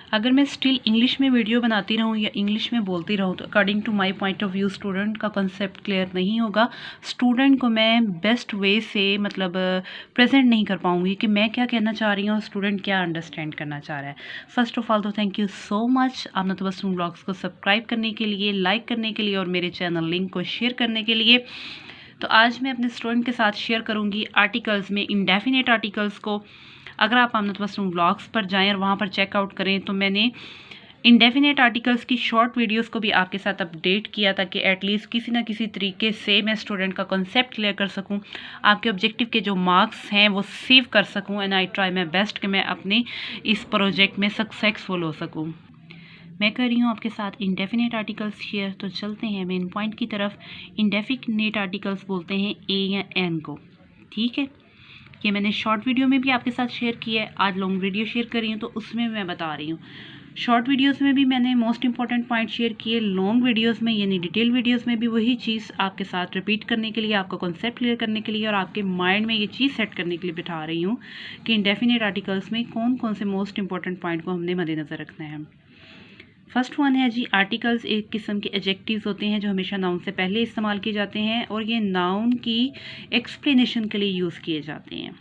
अगर मैं still English में वीडियो बनाती रहूँ या इंग्लिश में बोलती रहूँ तो according to my point of view student का कंसेप्ट क्लियर नहीं होगा। स्टूडेंट को मैं बेस्ट वे से प्रेजेंट नहीं कर पाऊँगी कि मैं क्या कहना चाह रही हूँ, स्टूडेंट क्या अंडरस्टैंड करना चाह रहा है। फर्स्ट ऑफ ऑल तो थैंक यू सो मच आपने तो बस ब्लॉग्स को सब्सक्राइब करने के लिए, लाइक करने के लिए और मेरे चैनल लिंक को शेयर करने के लिए। तो आज मैं अपने स्टूडेंट के साथ शेयर करूँगी आर्टिकल्स में इंडेफिनेट आर्टिकल्स को। अगर आप आमना तबस्सुम ब्लॉग्स पर जाएं और वहाँ पर चेकआउट करें तो मैंने इंडेफिनेट आर्टिकल्स की शॉर्ट वीडियोस को भी आपके साथ अपडेट किया ताकि एटलीस्ट किसी ना किसी तरीके से मैं स्टूडेंट का कॉन्सेप्ट क्लियर कर सकूं, आपके ऑब्जेक्टिव के जो मार्क्स हैं वो सेव कर सकूं and I try my best कि मैं अपने इस प्रोजेक्ट में सक्सेसफुल हो सकूँ। मैं कर रही हूँ आपके साथ इंडेफिनेट आर्टिकल्स शेयर। तो चलते हैं मेन पॉइंट की तरफ। इंडेफिनेट आर्टिकल्स बोलते हैं ए या एन को, ठीक है। ये मैंने शॉर्ट वीडियो में भी आपके साथ शेयर किया है, आज लॉन्ग वीडियो शेयर कर रही हूँ तो उसमें मैं बता रही हूँ। शॉर्ट वीडियोस में भी मैंने मोस्ट इंपॉर्टेंट पॉइंट शेयर किए, लॉन्ग वीडियोस में यानी डिटेल वीडियोस में भी वही चीज़ आपके साथ रिपीट करने के लिए, आपका कॉन्सेप्ट क्लियर करने के लिए और आपके माइंड में ये चीज़ सेट करने के लिए बिठा रही हूँ कि इंडेफिनेट आर्टिकल्स में कौन कौन से मोस्ट इंपॉर्टेंट पॉइंट को हमने मद्देनज़र रखना है। फर्स्ट वन है जी, आर्टिकल्स एक किस्म के एडजेक्टिव्स होते हैं जो हमेशा नाउन से पहले इस्तेमाल किए जाते हैं और ये नाउन की एक्सप्लेनेशन के लिए यूज़ किए जाते हैं।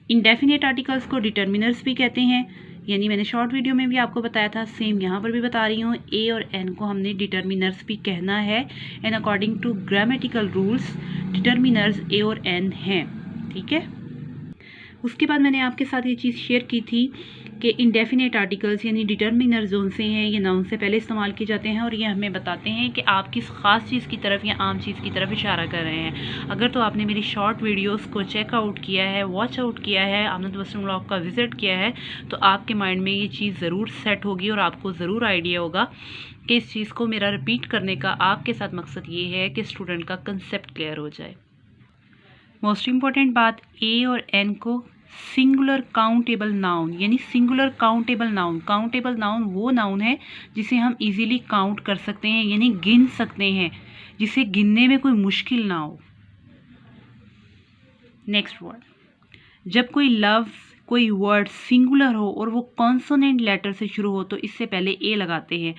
इंडेफिनेट आर्टिकल्स को डिटर्मिनर्स भी कहते हैं, यानी मैंने शॉर्ट वीडियो में भी आपको बताया था, सेम यहाँ पर भी बता रही हूँ। ए और एन को हमने डिटर्मिनर्स भी कहना है and according to grammatical rules determiners a और एन हैं, ठीक है। उसके बाद मैंने आपके साथ ये चीज़ शेयर की थी कि इंडेफिनेट आर्टिकल्स यानी डिटर्मिनर जोन से हैं, ये नाउन से पहले इस्तेमाल किए जाते हैं और ये हमें बताते हैं कि आप किस ख़ास चीज़ की तरफ या आम चीज़ की तरफ इशारा कर रहे हैं। अगर तो आपने मेरी शॉर्ट वीडियोस को चेकआउट किया है, वॉच आउट किया है, आपने तबस्सुम ब्लॉग का विज़िट किया है तो आपके माइंड में ये चीज़ ज़रूर सेट होगी और आपको ज़रूर आइडिया होगा कि इस चीज़ को मेरा रिपीट करने का आपके साथ मकसद ये है कि स्टूडेंट का कंसेप्ट क्लियर हो जाए। मोस्ट इम्पॉर्टेंट बात, ए और एन को सिंगुलर काउंटेबल नाउन यानी सिंगुलर काउंटेबल नाउन वो नाउन है जिसे हम इजीली काउंट कर सकते हैं यानी गिन सकते हैं, जिसे गिनने में कोई मुश्किल ना हो। नेक्स्ट वर्ड, जब कोई लफ्ज़ कोई वर्ड सिंगुलर हो और वो कॉन्सोनेंट लेटर से शुरू हो तो इससे पहले ए लगाते हैं।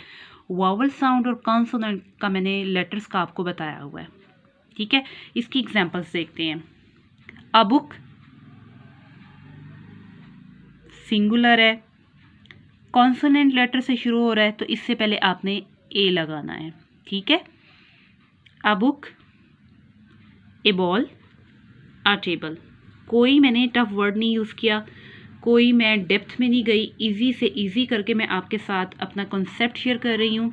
वावल साउंड और कॉन्सोनेंट का मैंने लेटर्स का आपको बताया हुआ है, ठीक है। इसकी एग्जांपल्स देखते हैं। अ बुक सिंगुलर है, कॉन्सोनेंट लेटर से शुरू हो रहा है तो इससे पहले आपने ए लगाना है, ठीक है। A book, A ball, a table. कोई मैंने टफ वर्ड नहीं यूज़ किया, कोई मैं डेप्थ में नहीं गई, इजी से इजी करके मैं आपके साथ अपना कॉन्सेप्ट शेयर कर रही हूँ।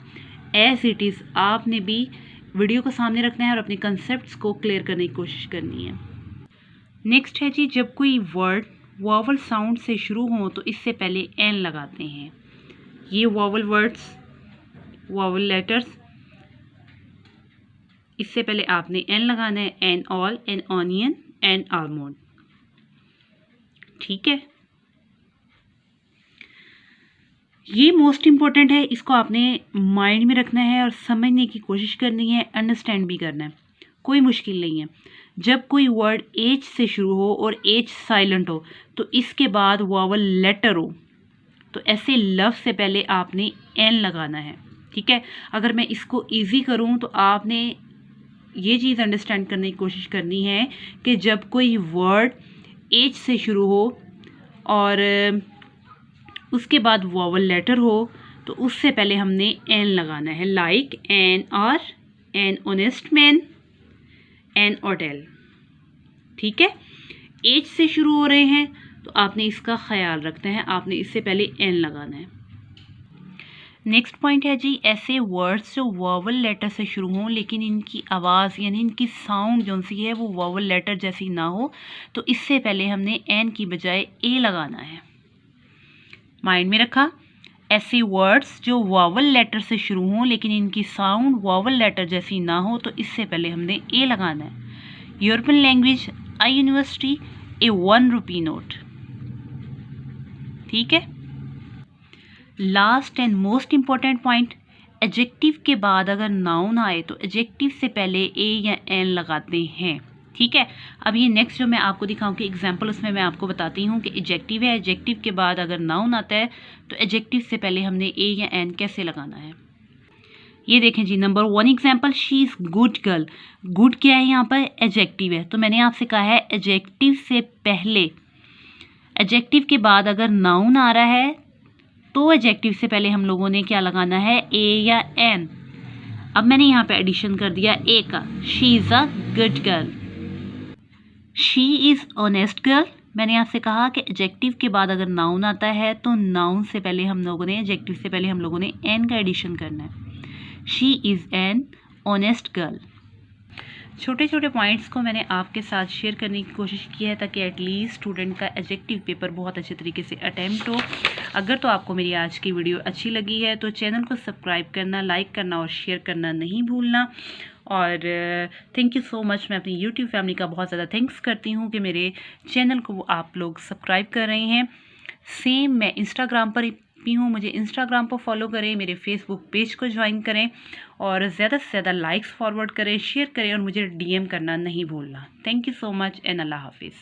एज इट इज़ आपने भी वीडियो को सामने रखना है और अपने कॉन्सेप्ट्स को क्लियर करने की कोशिश करनी है। नेक्स्ट है जी, जब कोई वर्ड वावल साउंड से शुरू हो तो इससे पहले एन लगाते हैं। ये वावल वर्ड्स, वावल लेटर्स, इससे पहले आपने एन लगाना है। An all, an onion, an almond, ठीक है। ये मोस्ट इम्पॉर्टेंट है, इसको आपने माइंड में रखना है और समझने की कोशिश करनी है, अंडरस्टैंड भी करना है, कोई मुश्किल नहीं है। जब कोई वर्ड एच से शुरू हो और एच साइलेंट हो तो इसके बाद वावल लेटर हो तो ऐसे लफ्ज़ से पहले आपने एन लगाना है, ठीक है। अगर मैं इसको इजी करूं तो आपने ये चीज़ अंडरस्टैंड करने की कोशिश करनी है कि जब कोई वर्ड एच से शुरू हो और उसके बाद वावल लेटर हो तो उससे पहले हमने एन लगाना है। Like an hour an honest man, an hotel, ठीक है। एच से शुरू हो रहे हैं तो आपने इसका ख्याल रखना है, आपने इससे पहले एन लगाना है। नेक्स्ट पॉइंट है जी, ऐसे वर्ड्स जो वावल लेटर से शुरू हों लेकिन इनकी आवाज़ यानी इनकी साउंड जो सी है वो वावल लेटर जैसी ना हो तो इससे पहले हमने एन की बजाय ए लगाना है। माइंड में रखा, ऐसे वर्ड्स जो वावल लेटर से शुरू हों लेकिन इनकी साउंड वावल लेटर जैसी ना हो तो इससे पहले हमने ए लगाना है। European language, I university, A 1 rupee note, ठीक है। Last and most important point, adjective के बाद अगर नाउन आए तो एडजेक्टिव से पहले ए या एन लगाते हैं, ठीक है। अब ये नेक्स्ट जो मैं आपको दिखाऊं कि एग्जाम्पल, उसमें मैं आपको बताती हूँ कि एडजेक्टिव है, एडजेक्टिव के बाद अगर नाउन आता है तो एडजेक्टिव से पहले हमने ए या एन कैसे लगाना है। ये देखें जी, number 1 example, she is good girl. Good क्या है यहाँ पर? एडजेक्टिव है। तो मैंने आपसे कहा है एडजेक्टिव से पहले, एडजेक्टिव के बाद अगर नाउन आ रहा है तो एडजेक्टिव से पहले हम लोगों ने क्या लगाना है? ए या एन। अब मैंने यहाँ पे एडिशन कर दिया ए का, she is a good girl. She is honest girl. मैंने आपसे कहा कि एडजेक्टिव के बाद अगर नाउन आता है तो नाउन से पहले हम लोगों ने, एडजेक्टिव से पहले हम लोगों ने एन का एडिशन करना है। She is an honest girl. छोटे छोटे पॉइंट्स को मैंने आपके साथ शेयर करने की कोशिश की है ताकि एटलीस्ट स्टूडेंट का एडजेक्टिव पेपर बहुत अच्छे तरीके से अटैम्प्ट हो। अगर तो आपको मेरी आज की वीडियो अच्छी लगी है तो चैनल को सब्सक्राइब करना, लाइक करना और शेयर करना नहीं भूलना। और थैंक यू सो मच। मैं अपनी यूट्यूब फैमिली का बहुत ज़्यादा थैंक्स करती हूँ कि मेरे चैनल को आप लोग सब्सक्राइब कर रहे हैं। सेम मैं इंस्टाग्राम पर भी हूँ, मुझे इंस्टाग्राम पर फॉलो करें, मेरे फेसबुक पेज को ज्वाइन करें और ज़्यादा से ज़्यादा लाइक्स फॉरवर्ड करें, शेयर करें और मुझे डीएम करना नहीं भूलना। Thank you so much and अल्लाह हाफिज़।